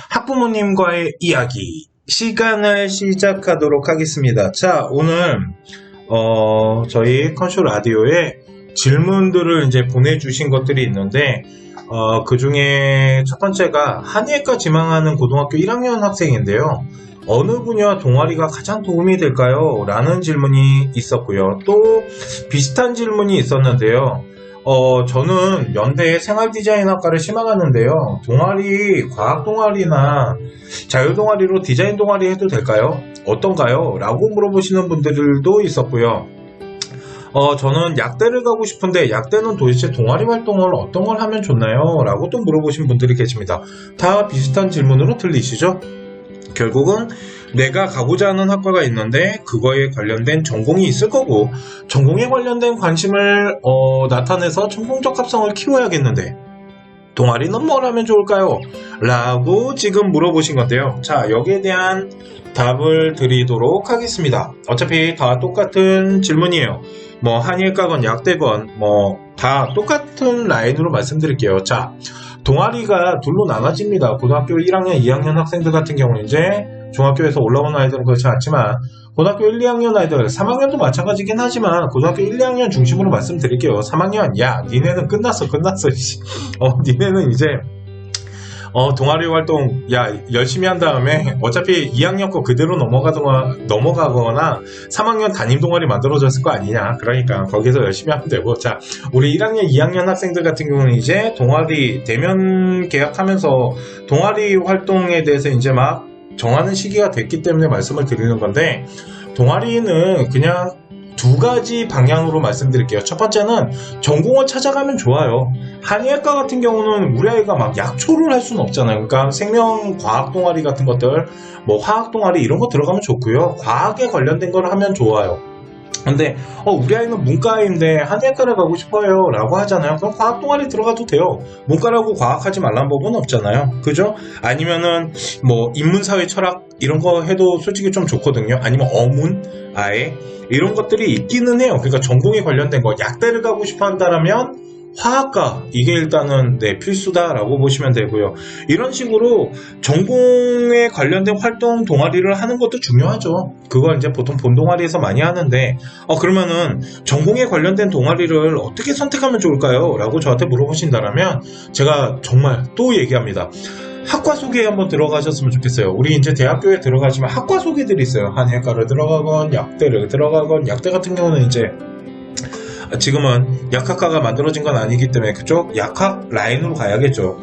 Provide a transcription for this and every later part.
학부모님과의 이야기 시간을 시작하도록 하겠습니다. 자, 오늘 저희 컨쇼 라디오에 질문들을 이제 보내주신 것들이 있는데 그 중에 첫 번째가 한의학과 지망하는 고등학교 1학년 학생인데요. 어느 분야 동아리가 가장 도움이 될까요? 라는 질문이 있었고요. 또 비슷한 질문이 있었는데요. 저는 연대 생활디자인학과를 심화하는데요. 동아리, 과학 동아리나 자유 동아리로 디자인 동아리 해도 될까요? 어떤가요? 라고 물어보시는 분들도 있었고요. 저는 약대를 가고 싶은데 약대는 도대체 동아리 활동을 어떤 걸 하면 좋나요? 라고 또 물어보신 분들이 계십니다. 다 비슷한 질문으로 들리시죠? 결국은 내가 가고자 하는 학과가 있는데 그거에 관련된 전공이 있을 거고 전공에 관련된 관심을 나타내서 전공적 합성을 키워야겠는데 동아리는 뭘 하면 좋을까요? 라고 지금 물어보신 건데요. 자, 여기에 대한 답을 드리도록 하겠습니다. 어차피 다 똑같은 질문이에요. 뭐 한의학과건 약대건 뭐 다 똑같은 라인으로 말씀드릴게요. 자, 동아리가 둘로 나눠집니다. 고등학교 1학년, 2학년 학생들 같은 경우는 이제 중학교에서 올라오는 아이들은 그렇지 않지만 고등학교 1, 2학년 아이들, 3학년도 마찬가지긴 하지만 고등학교 1, 2학년 중심으로 말씀드릴게요. 3학년, 야, 니네는 끝났어. 니네는 이제 동아리 활동 열심히 한 다음에 어차피 2학년 거 그대로 넘어가거나 3학년 담임 동아리 만들어졌을 거 아니냐. 그러니까 거기서 열심히 하면 되고, 자, 우리 1학년 2학년 학생들 같은 경우는 이제 동아리 대면 계약하면서 동아리 활동에 대해서 이제 막 정하는 시기가 됐기 때문에 말씀을 드리는 건데, 동아리는 그냥 두 가지 방향으로 말씀드릴게요. 첫 번째는 전공을 찾아가면 좋아요. 한의학과 같은 경우는 우리 아이가 막 약초를 할 수는 없잖아요. 그러니까 생명과학 동아리 같은 것들, 뭐 화학 동아리 이런 거 들어가면 좋고요. 과학에 관련된 걸 하면 좋아요. 근데 우리 아이는 문과인데 한의학과를 가고 싶어요 라고 하잖아요. 그럼 과학 동아리 들어가도 돼요. 문과라고 과학하지 말란 법은 없잖아요. 그죠? 아니면은 뭐 인문사회 철학 이런 거 해도 솔직히 좀 좋거든요. 아니면 어문 아예 이런 것들이 있기는 해요. 그러니까 전공에 관련된 거, 약대를 가고 싶어 한다라면 화학과, 이게 일단은 필수다라고 보시면 되고요. 이런 식으로 전공에 관련된 활동 동아리를 하는 것도 중요하죠. 그걸 이제 보통 본 동아리에서 많이 하는데 그러면은 전공에 관련된 동아리를 어떻게 선택하면 좋을까요? 라고 저한테 물어보신다면 제가 정말 또 얘기합니다. 학과 소개에 한번 들어가셨으면 좋겠어요. 우리 이제 대학교에 들어가시면 학과 소개들이 있어요. 한의학과를 들어가건 약대를 들어가건, 약대 같은 경우는 이제 지금은 약학과가 만들어진 건 아니기 때문에 그쪽 약학 라인으로 가야겠죠.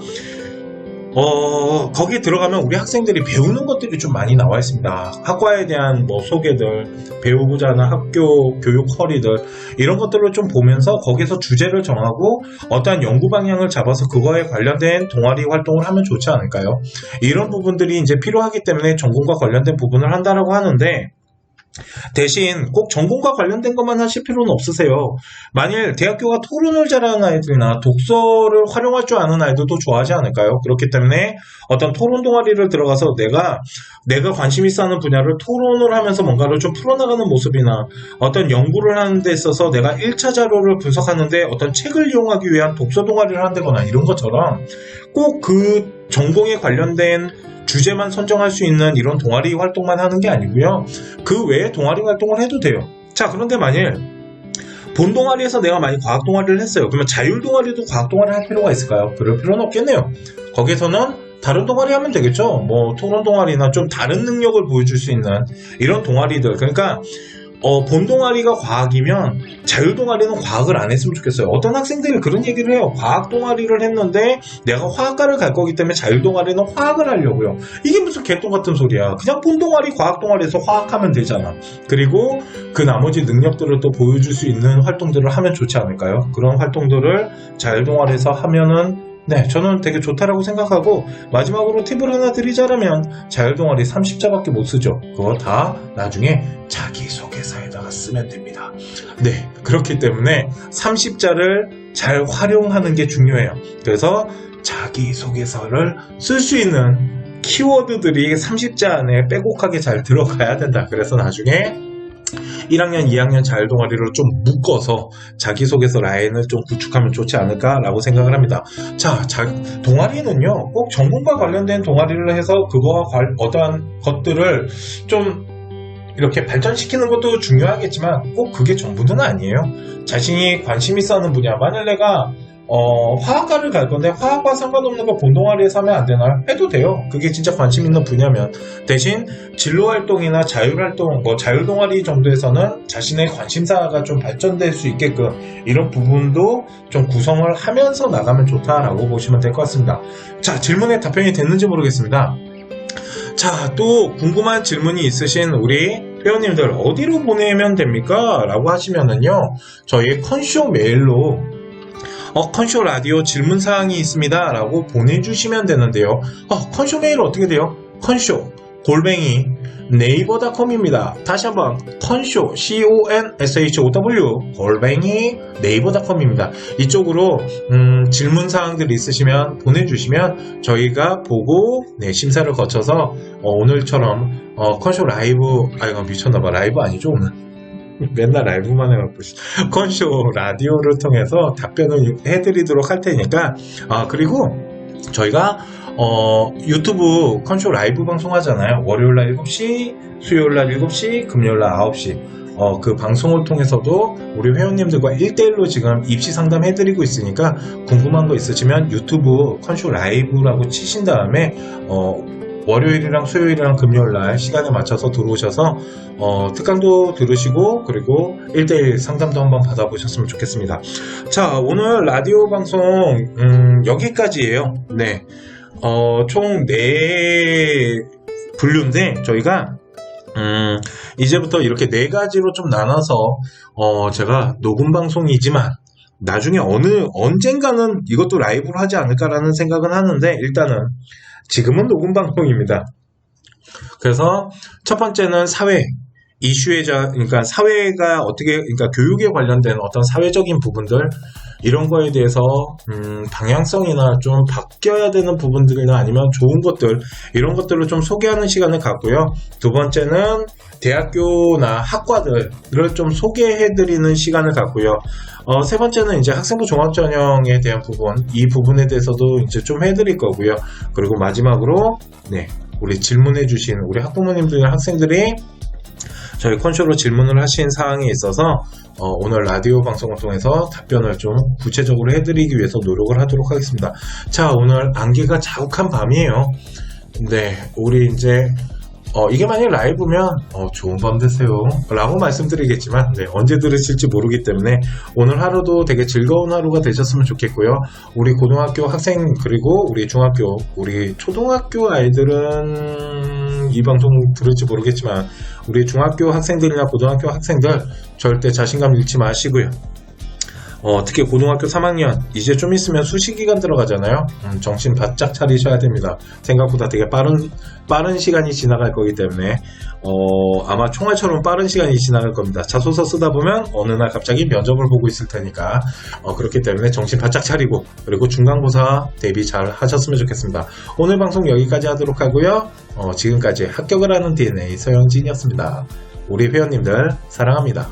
거기 들어가면 우리 학생들이 배우는 것들이 좀 많이 나와 있습니다. 학과에 대한 뭐 소개들, 배우고자 하는 학교 교육 허리들 이런 것들을 좀 보면서 거기서 주제를 정하고 어떠한 연구 방향을 잡아서 그거에 관련된 동아리 활동을 하면 좋지 않을까요? 이런 부분들이 이제 필요하기 때문에 전공과 관련된 부분을 한다라고 하는데, 대신 꼭 전공과 관련된 것만 하실 필요는 없으세요. 만일 대학교가 토론을 잘하는 아이들이나 독서를 활용할 줄 아는 아이들도 좋아하지 않을까요? 그렇기 때문에 어떤 토론 동아리를 들어가서 내가 관심 있어 하는 분야를 토론을 하면서 뭔가를 좀 풀어나가는 모습이나 어떤 연구를 하는 데 있어서 내가 1차 자료를 분석하는데 어떤 책을 이용하기 위한 독서 동아리를 한다거나 이런 것처럼 꼭 그 전공에 관련된 주제만 선정할 수 있는 이런 동아리 활동만 하는 게 아니고요. 그 외에 동아리 활동을 해도 돼요. 자, 그런데 만일 본 동아리에서 내가 많이 과학 동아리를 했어요. 그러면 자율 동아리도 과학 동아리 할 필요가 있을까요? 그럴 필요는 없겠네요. 거기서는 다른 동아리 하면 되겠죠. 뭐 토론 동아리나 좀 다른 능력을 보여줄 수 있는 이런 동아리들. 그러니까 본 동아리가 과학이면 자율 동아리는 과학을 안 했으면 좋겠어요. 어떤 학생들이 그런 얘기를 해요. 과학 동아리를 했는데 내가 화학과를 갈 거기 때문에 자율 동아리는 화학을 하려고요. 이게 무슨 개똥 같은 소리야. 그냥 본 동아리 과학 동아리에서 화학하면 되잖아. 그리고 그 나머지 능력들을 또 보여줄 수 있는 활동들을 하면 좋지 않을까요? 그런 활동들을 자율 동아리에서 하면은 저는 되게 좋다라고 생각하고, 마지막으로 팁을 하나 드리자면 자율 동아리 30자밖에 못 쓰죠. 그거 다 나중에 자기소개서에다가 쓰면 됩니다. 그렇기 때문에 30자를 잘 활용하는 게 중요해요. 그래서 자기소개서를 쓸 수 있는 키워드들이 30자 안에 빼곡하게 잘 들어가야 된다. 그래서 나중에 1학년, 2학년 자율 동아리를 좀 묶어서 자기소개서 라인을 좀 구축하면 좋지 않을까라고 생각을 합니다. 자, 동아리는요, 꼭 전공과 관련된 동아리를 해서 그거와 어떠한 것들을 좀 이렇게 발전시키는 것도 중요하겠지만 꼭 그게 전부는 아니에요. 자신이 관심 있어 하는 분야, 만일 내가 화학과를 갈 건데 화학과 상관없는 거 본동아리에서 하면 안 되나요? 해도 돼요. 그게 진짜 관심 있는 분야면. 대신 진로활동이나 자율활동, 자율동아리 정도에서는 자신의 관심사가 좀 발전될 수 있게끔 이런 부분도 좀 구성을 하면서 나가면 좋다라고 보시면 될 것 같습니다. 자, 질문에 답변이 됐는지 모르겠습니다. 자, 또 궁금한 질문이 있으신 우리 회원님들 어디로 보내면 됩니까? 라고 하시면은요, 저희 컨쇼 메일로 컨쇼 라디오 질문사항이 있습니다 라고 보내주시면 되는데요. 컨쇼 메일 어떻게 돼요? 컨쇼 네이버닷컴입니다. 다시 한번 컨쇼 CONSHOW 네이버닷컴입니다. 이쪽으로 질문사항들 있으시면 보내주시면 저희가 보고 심사를 거쳐서 오늘처럼 컨쇼 라이브, 이거 미쳤나봐. 라이브 아니죠 오늘? 맨날 라이브만 해갖고 컨쇼 라디오를 통해서 답변을 해드리도록 할 테니까. 그리고 저희가 유튜브 컨쇼 라이브 방송하잖아요. 월요일날 7시, 수요일날 7시, 금요일날 9시. 그 방송을 통해서도 우리 회원님들과 1대1로 지금 입시 상담 해드리고 있으니까 궁금한 거 있으시면 유튜브 컨쇼 라이브라고 치신 다음에 월요일이랑 수요일이랑 금요일날 시간에 맞춰서 들어오셔서 특강도 들으시고 그리고 1대1 상담도 한번 받아보셨으면 좋겠습니다. 자, 오늘 라디오 방송 여기까지예요. 네, 총 4분류인데 저희가 이제부터 이렇게 4가지로 좀 나눠서 제가 녹음 방송이지만 나중에 언젠가는 이것도 라이브로 하지 않을까라는 생각은 하는데 일단은 지금은 녹음 방송입니다. 그래서 첫 번째는 사회 그러니까 사회가 그러니까 교육에 관련된 어떤 사회적인 부분들 이런 거에 대해서 방향성이나 좀 바뀌어야 되는 부분들이나 아니면 좋은 것들 이런 것들을 좀 소개하는 시간을 갖고요. 두 번째는 대학교나 학과들을 좀 소개해드리는 시간을 갖고요. 세 번째는 이제 학생부 종합전형에 대한 부분, 이 부분에 대해서도 이제 좀 해드릴 거고요. 그리고 마지막으로 우리 질문해주신 우리 학부모님들이나 학생들이 저희 컨쇼로 질문을 하신 사항에 있어서 오늘 라디오 방송을 통해서 답변을 좀 구체적으로 해드리기 위해서 노력을 하도록 하겠습니다. 자, 오늘 안개가 자욱한 밤이에요. 네, 우리 이제 이게 만약 라이브면 좋은 밤 되세요 라고 말씀드리겠지만 언제 들으실지 모르기 때문에 오늘 하루도 되게 즐거운 하루가 되셨으면 좋겠고요. 우리 고등학교 학생 그리고 우리 중학교 우리 초등학교 아이들은 이 방송 들을지 모르겠지만 우리 중학교 학생들이나 고등학교 학생들 절대 자신감 잃지 마시고요. 특히 고등학교 3학년 이제 좀 있으면 수시기간 들어가잖아요. 정신 바짝 차리셔야 됩니다. 생각보다 되게 빠른 시간이 지나갈 거기 때문에 아마 총알처럼 빠른 시간이 지나갈 겁니다. 자소서 쓰다 보면 어느 날 갑자기 면접을 보고 있을 테니까 그렇기 때문에 정신 바짝 차리고 그리고 중간고사 대비 잘 하셨으면 좋겠습니다. 오늘 방송 여기까지 하도록 하고요. 지금까지 합격을 하는 DNA 서영진이었습니다. 우리 회원님들 사랑합니다.